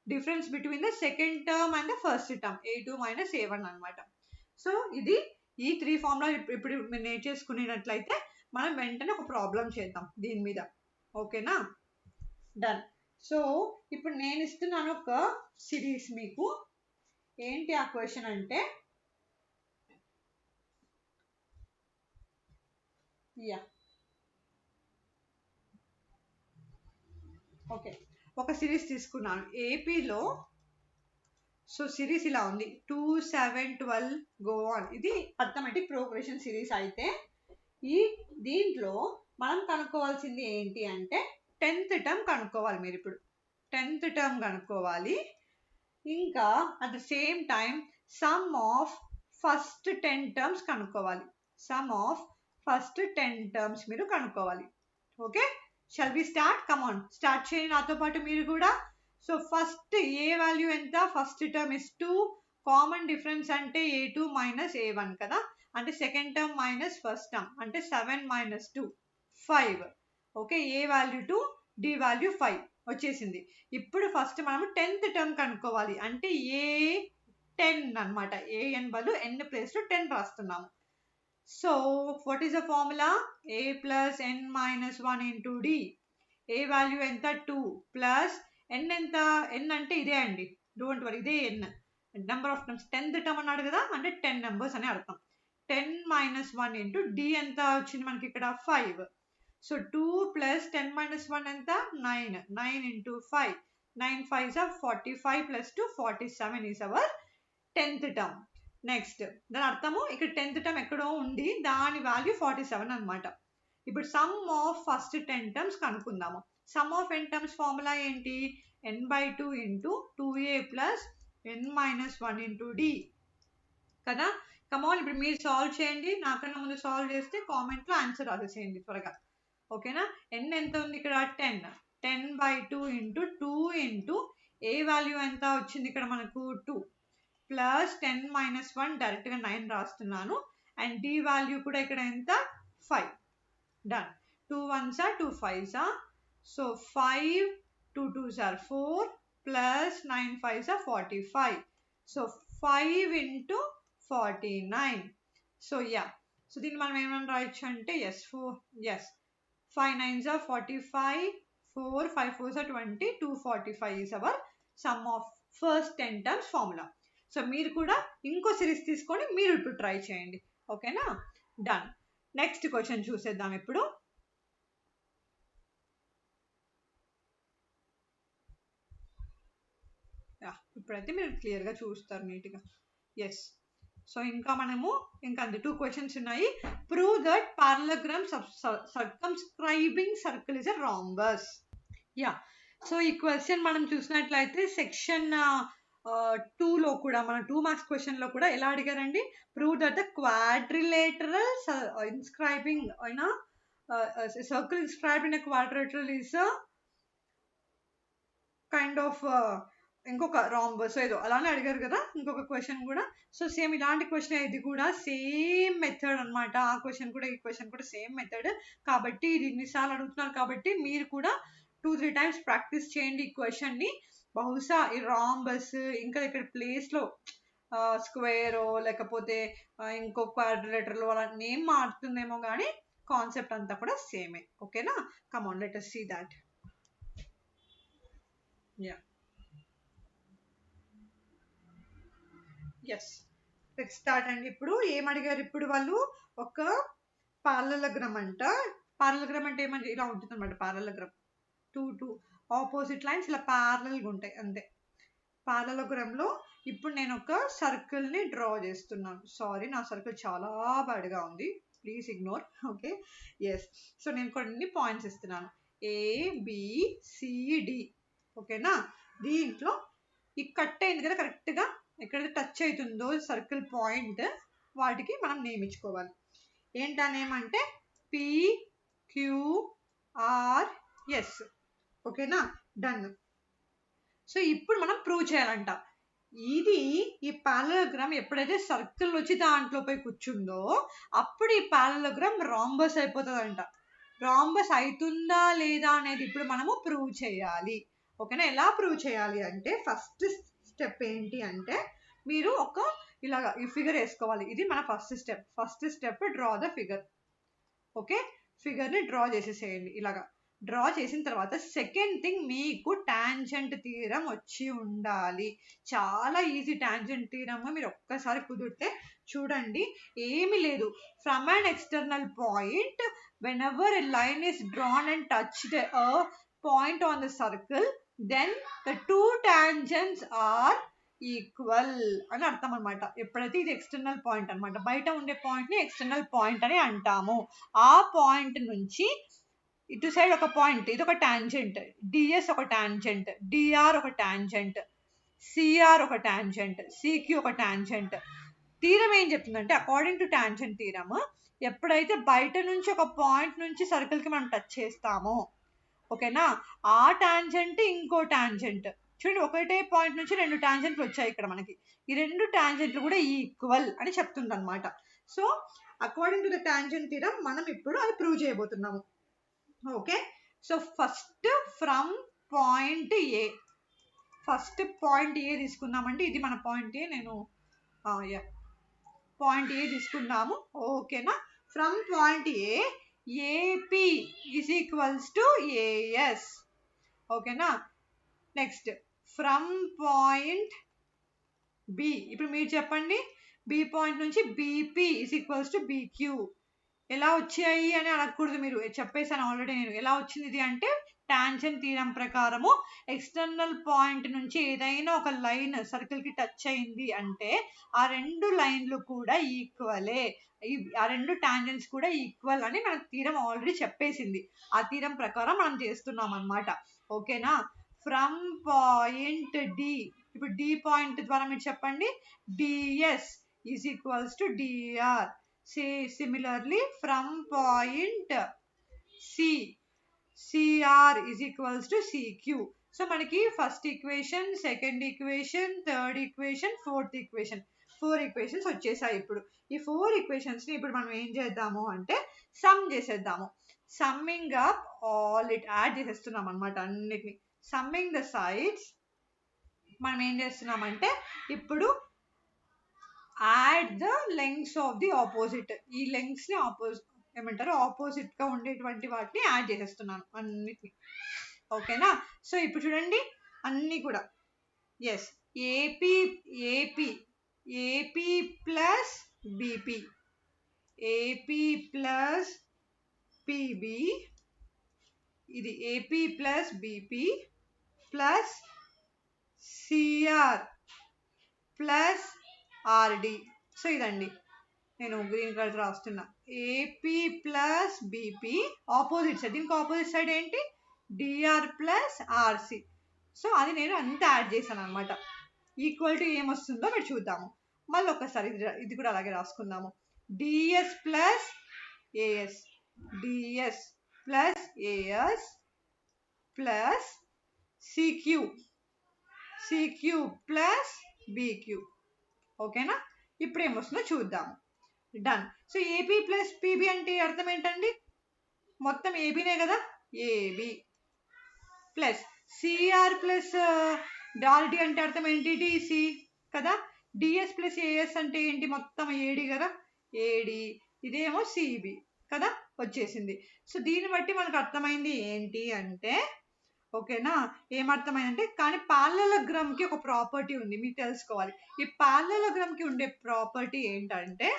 difference between the second term and the first term a2 minus a1 అనమాట. సో ఇది ఈ 3 ఫార్ములా ఇప్పుడు మీరు నేర్చేసుకునేటట్లయితే మనం వెంటనే ఒక ప్రాబ్లం చేద్దాం దీని మీద. ఓకేనా. డన్. సో ఇప్పుడు నేను ఇస్తున్నాను ఒక సిరీస్ మీకు. ఏంటి ఆ క్వశ్చన్ అంటే, ఓకే, ఒక సిరీస్ తీసుకున్నాను ఏపీలో. సో సిరీస్ ఇలా ఉంది 2, 7, 12 గో ఆన్. ఇది అర్థమెటిక్ ప్రోగ్రెషన్ సిరీస్ అయితే దీంట్లో మనం కనుక్కోవాల్సింది ఏంటి అంటే 10th టర్మ్ కనుక్కోవాలి. మీరు ఇప్పుడు 10th టర్మ్ కనుక్కోవాలి. ఇంకా at the same time sum of first 10 terms కనుక్కోవాలి. సమ్ ఆఫ్ ఫస్ట్ 10 టర్మ్స్ మీరు కనుక్కోవాలి. Okay, shall we start? Come on, start చేయండి నాతో పాటు మీరు కూడా. సో ఫస్ట్ ఏ వాల్యూ ఎంత, first term is 2, common difference అంటే a2 మైనస్ a1 కదా, అంటే second term minus first term అంటే 7 minus 2 5. Okay, A value 2, d value 5 వచ్చేసింది. ఇప్పుడు ఫస్ట్ మనము 10th టర్మ్ కనుక్కోవాలి, అంటే a10 అనమాట. an బదులు n ప్లేస్ లో 10 రాస్తున్నాము. So what is the formula, a plus n minus 1 into d. A value ఎంత 2 ప్లస్ n ఎంత, n అంటే ఇదే అండి, డోంట్ వరీ, ఇదే n number of terms. 10th term అన్నాడు కదా, అంటే 10 నెంబర్స్ అని అర్థం. 10 మైనస్ 1 ఇంటూ d ఎంత వచ్చింది మనకి ఇక్కడ 5. సో 2 ప్లస్ 10 మైనస్ 1 ఎంత 9, 9 into 5, 9 5s are 45 plus 2 47 is our 10th term. Next దాని అర్థము ఇక్కడ 10th టర్మ్ ఎక్కడో ఉంది, దాని వాల్యూ 47 అనమాట. ఇప్పుడు సమ్ ఆఫ్ ఫస్ట్ 10 టర్మ్స్ కనుక్కుందాము. Sum of n terms formula ఏంటి, n/2 into 2a plus n minus 1 into d కదా. కమాన్, ఇప్పుడు మీరు సాల్వ్ చేయండి, నాకన్నా ముందు సాల్వ్ చేస్తే కామెంట్లో ఆన్సర్ రాసేసేయండి త్వరగా. ఓకేనా. n ఎంత ఉంది ఇక్కడ 10, 10/2 ఇంటూ 2 ఇంటూ ఏ వాల్యూ ఎంత వచ్చింది ఇక్కడ మనకు 2 ప్లస్ 10 మైనస్ 1 డైరెక్ట్గా 9 రాస్తున్నాను, అండ్ d వాల్యూ కూడా ఇక్కడ ఎంత 5. Done. 2 1s are 2 5s are, so 5 2 2s are 4 plus 9 5s are 45. So 5 into 49. So so దీన్ని మనం ఏమని రాయొచ్చు అంటే 5 9s are 45, 4 5 4s are 20, 245 is our sum of first 10 terms formula. So మీరు కూడా ఇంకో సిరీస్ తీసుకొని మీరు ఇప్పుడు ట్రై చేయండి. ఓకేనా. డన్. నెక్స్ట్ క్వశ్చన్ చూసేద్దాం ఇప్పుడు. ఇప్పుడైతే మీరు క్లియర్గా చూస్తారు నీట్గా. ఎస్. సో ఇంకా మనము ఇంకా 2 క్వశ్చన్స్ ఉన్నాయి. Prove that parallelogram సర్కమ్స్క్రైబింగ్ circle is a rhombus. So ఈ క్వశ్చన్ మనం చూసినట్లయితే సెక్షన్ 2లో కూడా మన 2 మార్క్స్ క్వశ్చన్లో కూడా ఎలా అడిగారండి, ప్రూవ్ దట్ ద క్వాడ్రిలేటరల్ ఇన్స్క్రైబింగ్ అయినా circle inscribed in a quadrilateral is a kind of ఇంకొక రాంబస్ ఏదో అలానే అడిగారు కదా ఇంకొక క్వశ్చన్ కూడా. సో సేమ్ ఇలాంటి క్వశ్చన్ ఇది కూడా సేమ్ మెథడ్ అనమాట. ఆ క్వశ్చన్ కూడా ఈ క్వశ్చన్ కూడా సేమ్ మెథడ్. కాబట్టి ఇది ఇన్నిసార్లు అడుగుతున్నారు కాబట్టి మీరు కూడా 2-3 టైమ్స్ ప్రాక్టీస్ చేయండి ఈ క్వశ్చన్ని. బహుశా ఈ రాంబస్ ఇంకా ఇక్కడ ప్లేస్లో స్క్వేరో లేకపోతే ఇంకో క్వాడ్రిలేటర్లో అలా నేమ్ మారుతుందేమో కానీ కాన్సెప్ట్ అంతా కూడా సేమే. ఓకేనా? Come on let us see that. Ya yes let's start అండి. ఇప్పుడు ఏం అడిగారు ఇప్పుడు వాళ్ళు? ఒక పారలలోగ్రామ్ అంట. పారలలోగ్రామ్ అంటే ఏమంటే ఇలా ఉంటుంది అనమాట. పారలలోగ్రామ్ టూ ఆపోజిట్ లైన్స్ ఇలా ప్యారలల్గా ఉంటాయి అంతే. పారలలోగ్రామ్లో ఇప్పుడు నేను ఒక సర్కిల్ని డ్రా చేస్తున్నాను. సారీ నా సర్కిల్ చాలా బ్యాడ్గా ఉంది, please ignore. Okay yes. So నేను కొన్ని పాయింట్స్ ఇస్తున్నాను ABCD. ఓకేనా? దీంట్లో ఈ కట్ అయింది కదా కరెక్ట్గా ఎక్కడైతే టచ్ అవుతుందో సర్కిల్ పాయింట్ వాటికి మనం నేమ్ ఇచ్చుకోవాలి. ఏంటా నేమ్ అంటే PQRS. ఓకేనా? డన్. సో ఇప్పుడు మనం ప్రూవ్ చేయాలంట. ఇది ఈ పారలలోగ్రామ్ ఎప్పుడైతే సర్కిల్ వచ్చి దాంట్లో పోయి కూర్చుందో అప్పుడు ఈ పారలలోగ్రామ్ రాంబస్ అయిపోతుందంట. రాంబస్ అవుతుందా లేదా అనేది ఇప్పుడు మనము ప్రూవ్ చేయాలి. ఓకేనా? ఎలా ప్రూవ్ చేయాలి అంటే ఫస్ట్ స్టెప్ ఏంటి అంటే మీరు ఒక ఇలాగా ఈ ఫిగర్ వేసుకోవాలి. ఇది మన first step. First step draw the figure. Okay, ఫిగర్ని డ్రా చేసేసేయండి. ఇలాగా డ్రా చేసిన తర్వాత సెకండ్ థింగ్ మీకు టాంజెంట్ థీరం వచ్చి ఉండాలి. చాలా ఈజీ టాంజెంట్ థీరమ్. మీరు ఒక్కసారి కుదిరితే చూడండి. ఏమీ లేదు, from and external point whenever a line is drawn and touched a point on the circle then the two tangents are equal అని అర్థం అనమాట. ఎప్పుడైతే ఇది ఎక్స్టర్నల్ పాయింట్ అనమాట, బయట ఉండే పాయింట్ని ఎక్స్టర్నల్ పాయింట్ అని అంటాము. ఆ పాయింట్ నుంచి ఇటు సైడ్ ఒక పాయింట్, ఇది ఒక టాంజెంట్, డిఎస్ ఒక టాంజెంట్, డిఆర్ ఒక టాంజెంట్, సిఆర్ ఒక టాంజెంట్, సిక్యూ ఒక టాంజెంట్. థీరం ఏం చెప్తుందంటే అకార్డింగ్ టు టాంజెంట్ థీరమ్ ఎప్పుడైతే బయట నుంచి ఒక పాయింట్ నుంచి సర్కిల్కి మనం టచ్ చేస్తామో ఓకేనా, ఆ టాంజెంట్ ఇంకో టాంజెంట్ చూడండి, ఒకటే పాయింట్ నుంచి రెండు టాంజెంట్లు వచ్చాయి ఇక్కడ మనకి. ఈ రెండు టాంజెంట్లు కూడా ఈక్వల్ అని చెప్తుంది అనమాట. So according to the tangent theorem మనం ఇప్పుడు అది ప్రూవ్ చేయబోతున్నాము. Okay, so first from point A, first point A తీసుకుందామండి. ఇది మన పాయింట్ ఏ. నేను పాయింట్ ఏ తీసుకుందాము. ఓకేనా? From point A AP is equals to AS. ఓకేనా? నెక్స్ట్ ఫ్రమ్ పాయింట్ బి, ఇప్పుడు మీరు చెప్పండి. బి పాయింట్ నుంచి BP is equals to BQ. ఎలా వచ్చాయి అని అడగకూడదు, మీరు చెప్పేసాను ఆల్రెడీ నేను. ఎలా వచ్చింది ఇది అంటే టాంజెంట్ థీరం ప్రకారము ఎక్స్టర్నల్ పాయింట్ నుంచి ఏదైనా ఒక లైన్ సర్కిల్కి టచ్ అయింది అంటే ఆ రెండు లైన్లు కూడా ఈక్వలే, ఆ రెండు టాంజెంట్స్ కూడా ఈక్వల్ అని మనకు థీరం ఆల్రెడీ చెప్పేసింది. ఆ థీరం ప్రకారం మనం చేస్తున్నాం అనమాట. ఓకేనా? ఫ్రమ్ పాయింట్ డి, ఇప్పుడు డి పాయింట్ ద్వారా మీరు చెప్పండి. DS is equals to DR. Similarly from point C, CR is equals to CQ. So మనకి first equation, second equation, third equation, fourth equation, 4 equations వచ్చేసాయి. ఇప్పుడు ఈ 4 ఈక్వేషన్స్ని ఇప్పుడు మనం ఏం చేద్దాము అంటే సమ్ చేసేద్దాము. Summing up all it, add చేసేస్తున్నాం అనమాట అన్నిటిని. సమ్మింగ్ ద సైడ్స్ మనం ఏం చేస్తున్నామంటే ఇప్పుడు add the lungs of the opposite. ఈ లెంగ్స్ని ఏమంటారు ఆపోజిట్గా ఉండేటువంటి వాటిని యాడ్ చేసేస్తున్నాను అన్నిటిని. ఓకేనా? సో ఇప్పుడు చూడండి అన్నీ కూడా yes, AP AP AP plus BP, AP plus PB, ఇది AP plus BP plus CR plus RD. So ఇదండి నేను గ్రీన్ కలర్ రాస్తున్నా. AP plus BP opposite side, దీనికి ఆపోజిట్ సైడ్ ఏంటి డిఆర్ ప్లస్ ఆర్సి. సో అది నేను అంతా యాడ్ చేశాను అనమాట. ఈక్వల్ టు ఏమొస్తుందో మీరు చూద్దాము. మళ్ళీ ఒకసారి ఇది కూడా అలాగే రాసుకుందాము. DS plus AS, DS plus AS plus CQ, C cube plus B cube. ఓకేనా? ఇప్పుడు ఏమొస్తుందో చూద్దాము. Done. So AB plus PB అంటే అర్థం ఏంటండి? మొత్తం ఏబీనే కదా, ఏబి ప్లస్ సిఆర్ ప్లస్ డాల్డి అంటే అర్థం ఏంటి? డిసి కదా. డిఎస్ ప్లస్ ఏఎస్ అంటే ఏంటి? మొత్తం ఏడి కదా, ఏడి. ఇదేమో సిబి కదా, వచ్చేసింది. సో దీన్ని బట్టి మనకు అర్థమైంది ఏంటి అంటే, ఓకేనా, ఏమర్థమైందంటే, కానీ పారలెలోగ్రామ్కి ఒక ప్రాపర్టీ ఉంది, మీకు తెలుసుకోవాలి. ఈ పారలెలోగ్రామ్కి ఉండే ప్రాపర్టీ ఏంటంటే,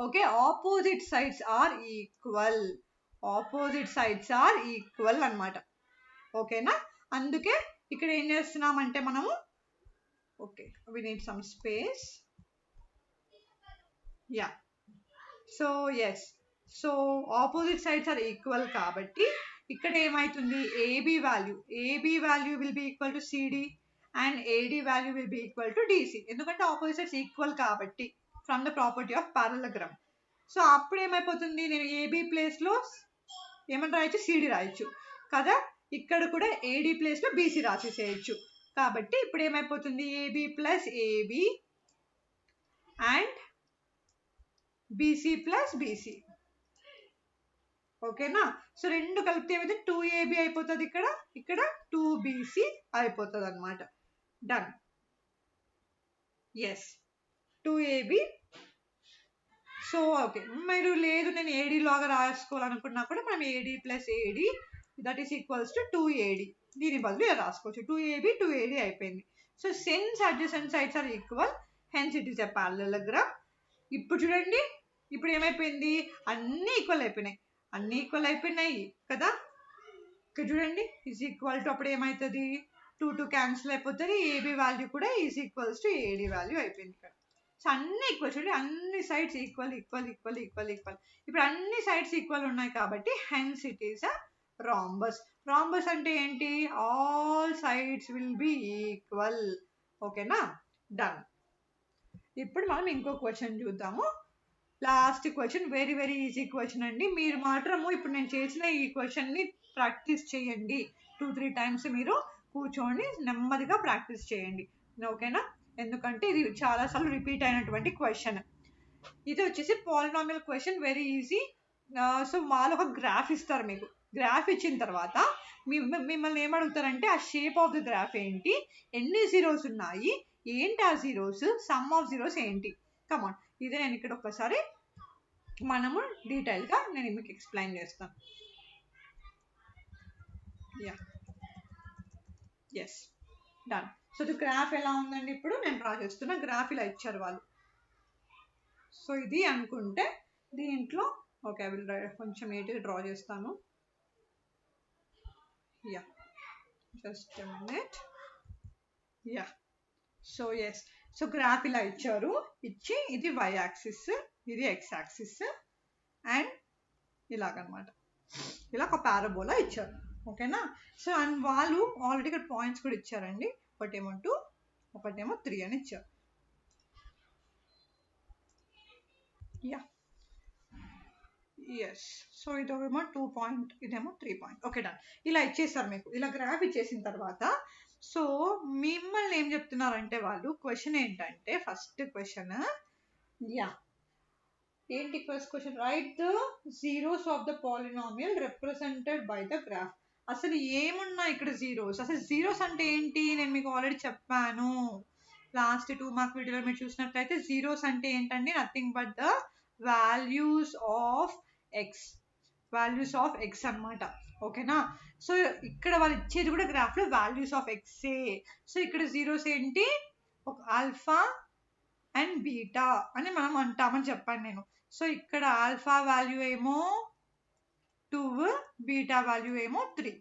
okay, opposite sides are equal. Opposite sides are equal అనమాట. ఓకేనా? అందుకే ఇక్కడ ఏం చేస్తున్నామంటే మనము, okay, we need some space. Yeah, so yes, so opposite sides are equal కాబట్టి ఇక్కడ ఏమవుతుంది? AB value will be equal to CD and AD value will be equal to DC. ఎందుకంటే ఆపోజిట్ సైడ్స్ ఈక్వల్ కాబట్టి, from the property of parallelogram. So అప్పుడు ఏమైపోతుంది? నేను AB ప్లేస్లో ఏమని రాయొచ్చు? సిడి రాయొచ్చు కదా. ఇక్కడ కూడా ఏడి ప్లేస్లో బీసీ రాసేసేయచ్చు. కాబట్టి ఇప్పుడు ఏమైపోతుంది? AB plus AB and BC plus BC. ఓకేనా? సో రెండు కలిపితే ఏమైతే 2AB అయిపోతుంది, ఇక్కడ 2BC అయిపోతుంది అనమాట. Done. Yes, 2AB. So okay, మీరు లేదు నేను ఏడి లాగా రాసుకోవాలనుకున్నా కూడా మనం AD plus AD that is equals to 2AD. దీని బదులు ఇలా రాసుకోవచ్చు, 2AB 2AD అయిపోయింది. So since adjacent sides are equal, hence it is a parallelogram. ఇప్పుడు చూడండి, ఇప్పుడు ఏమైపోయింది? అన్నీ ఈక్వల్ అయిపోయినాయి కదా. ఇక్కడ చూడండి, ఈజ్ ఈక్వల్ టు, అప్పుడు ఏమవుతుంది? 2 క్యాన్సిల్ అయిపోతుంది. ఏబి వాల్యూ కూడా is equals to AD value అయిపోయింది ఇక్కడ. సో అన్ని ఈక్వల్, చూడండి అన్ని సైడ్స్ ఈక్వల్. ఇప్పుడు అన్ని సైడ్స్ ఈక్వల్ ఉన్నాయి కాబట్టి hence it is a rhombus. Rhombus అంటే ఏంటి? All sides will be equal. ఓకేనా? డన్. ఇప్పుడు మనం ఇంకో క్వశ్చన్ చూద్దాము. Last question, very very easy question అండి. మీరు మాత్రము ఇప్పుడు నేను చేసిన ఈ క్వశ్చన్ని ప్రాక్టీస్ చేయండి. 2-3 టైమ్స్ మీరు కూర్చోండి, నెమ్మదిగా ప్రాక్టీస్ చేయండి. ఓకేనా? ఎందుకంటే ఇది చాలాసార్లు రిపీట్ అయినటువంటి క్వశ్చన్. ఇది వచ్చేసి polynomial question, very easy. So వాళ్ళు ఒక గ్రాఫ్ ఇస్తారు మీకు. గ్రాఫ్ ఇచ్చిన తర్వాత మిమ్మల్ని ఏమడుగుతారంటే, ఆ షేప్ ఆఫ్ ద గ్రాఫ్ ఏంటి, ఎన్ని జీరోస్ ఉన్నాయి, ఏంటి ఆ జీరోస్, సమ్ ఆఫ్ జీరోస్ ఏంటి. కమాన్, ఇదే నేను ఇక్కడ ఒకసారి మనము డీటెయిల్గా నేను మీకు ఎక్స్ప్లెయిన్ చేస్తాను. Ya, yes, done. సో ఇది గ్రాఫ్ ఎలా ఉందండి? ఇప్పుడు నేను డ్రా చేస్తున్న గ్రాఫ్ ఇలా ఇచ్చారు వాళ్ళు. సో ఇది అనుకుంటే దీంట్లో, ఓకే, ఐ విల్ కొంచెం నీట్గా డ్రా చేస్తాను. Ya, just a minute. Ya, so yes, so graph ఇలా ఇచ్చారు. ఇచ్చి ఇది y యాక్సిస్, ఇది x యాక్సిస్ అండ్ ఇలాగనమాట, ఇలా ఒక పారాబోలా ఇచ్చారు. ఓకేనా? సో అండ్ వాళ్ళు ఆల్రెడీ ఇక్కడ పాయింట్స్ కూడా ఇచ్చారండి. ఒకటేమో 2, ఒకటేమో 3 అని ఇచ్చారు. యా, ఎస్, సో ఇదేమో 2 పాయింట్, ఇదేమో 3 పాయింట్. Okay, done. ఇలా ఇచ్చేస్తారు మీకు. ఇలా గ్రాఫ్ ఇచ్చేసిన తర్వాత సో మిమ్మల్ని ఏం చెప్తున్నారంటే వాళ్ళు, క్వశ్చన్ ఏంటంటే, ఫస్ట్ క్వశ్చన్, యా, ఏంటి first question? Right the zeros of the polynomial represented by the graph. అసలు ఏమున్నాయి ఇక్కడ జీరోస్? అసలు జీరోస్ అంటే ఏంటి నేను మీకు ఆల్రెడీ చెప్పాను లాస్ట్ 2 మార్క్ వీడియోలో. మీరు చూసినట్లయితే జీరోస్ అంటే ఏంటండి? Nothing but the values of X అనమాట. ఓకేనా? సో ఇక్కడ వాళ్ళు ఇచ్చేది కూడా గ్రాఫ్లో వాల్యూస్ ఆఫ్ ఎక్సే. సో ఇక్కడ జీరోస్ ఏంటి? ఒక ఆల్ఫా అండ్ బీటా అని మనం అంటామని చెప్పాను నేను. సో ఇక్కడ ఆల్ఫా వాల్యూ ఏమో 2, బీటా వాల్యూ ఏమో 3.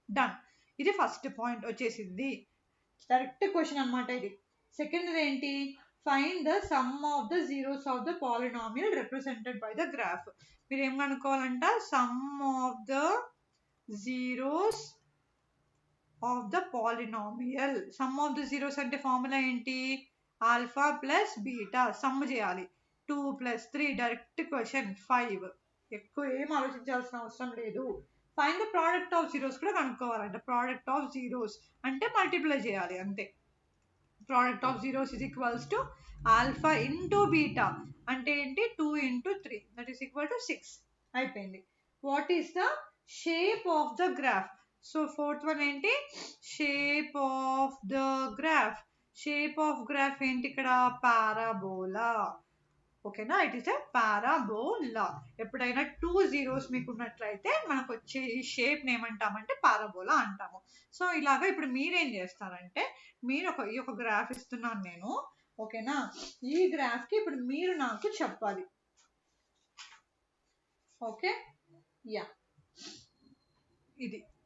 డన్. ఇది ఫస్ట్ పాయింట్ వచ్చేసింది. డైరెక్ట్ క్వశ్చన్ అనమాట ఇది. సెకండ్ ఏంటి? Find the sum of the zeros of the polynomial represented by the graph. మీరు ఏం కనుక్కోవాలంట? Sum of the zeros of the polynomial. Sum of the zeros అంటే ఫార్ములా ఏంటి? ఆల్ఫా ప్లస్ బీటా, సమ్ చేయాలి. 2 + 3, direct question. 5. ఎక్కువ ఏం ఆలోచించాల్సిన అవసరం లేదు. Find the product of zeros కూడా కనుక్కోవాలంట. ప్రోడక్ట్ ఆఫ్ జీరోస్ అంటే మల్టిప్లై చేయాలి అంతే. Product of zeros is equals to alpha into beta అంటే ఏంటి 2 into 3 that is equal to 6 అయిపోయింది. What is the shape of the graph? So fourth one ఏంటి? Shape of the graph. Shape of graph ఏంటి ఇక్కడ? Parabola. ఓకేనా? It is a parabola. ఎప్పుడైనా 2 zeros మీకు ఉన్నట్లయితే మనకు వచ్చే ఈ షేప్ ఏమంటామంటే పారాబోలా అంటాము. సో ఇలాగా ఇప్పుడు మీరేం చేస్తారంటే మీరు ఈ ఒక గ్రాఫ్ ఇస్తున్నాను నేను. ఓకేనా? ఈ గ్రాఫ్ కి ఇప్పుడు మీరు నాకు చెప్పాలి. ఓకే, యా,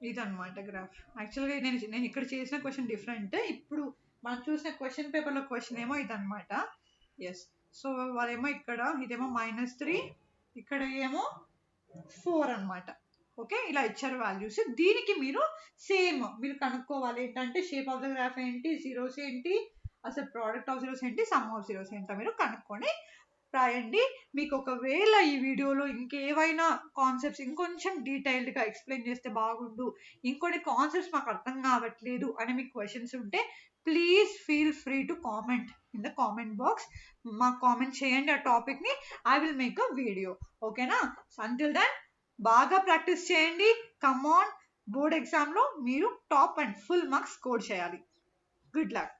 ఇదన్నమాట గ్రాఫ్. యాక్చువల్గా నేను ఇక్కడ చేసిన క్వశ్చన్ డిఫరెంట్. ఇప్పుడు మనం చూసిన క్వశ్చన్ పేపర్లో క్వశ్చన్ ఏమో ఇదన్నమాట. ఎస్. సో వాళ్ళేమో ఇక్కడ ఇదేమో -3, ఇక్కడ ఏమో 4 అన్నమాట. ఓకే, ఇలా ఇచ్చారు వాల్యూస్. దీనికి మీరు సేమ్ మీరు కనుక్కోవాలి. ఏంటంటే షేప్ ఆఫ్ ద గ్రాఫ్ ఏంటి, జీరోస్ ఏంటి, అసలు ప్రోడక్ట్ ఆఫ్ జీరోస్ ఏంటి, సమ్ ఆఫ్ జీరోస్ ఏంటో మీరు కనుక్కొని రాయండి. మీకు ఒకవేళ ఈ వీడియోలో ఇంకేవైనా కాన్సెప్ట్స్ ఇంకొంచెం డీటెయిల్డ్గా ఎక్స్ప్లెయిన్ చేస్తే బాగుండు, ఇంకొన్ని కాన్సెప్ట్స్ మాకు అర్థం కావట్లేదు అని మీకు క్వశ్చన్స్ ఉంటే please feel free to comment in the comment box. మాకు కామెంట్ చేయండి ఆ టాపిక్ని. I will make a video. ఓకేనా? అంటిల్ దెన్ బాగా ప్రాక్టీస్ చేయండి. కమ్ ఆన్, బోర్డ్ ఎగ్జామ్లో మీరు top and full marks score చేయాలి. Good luck.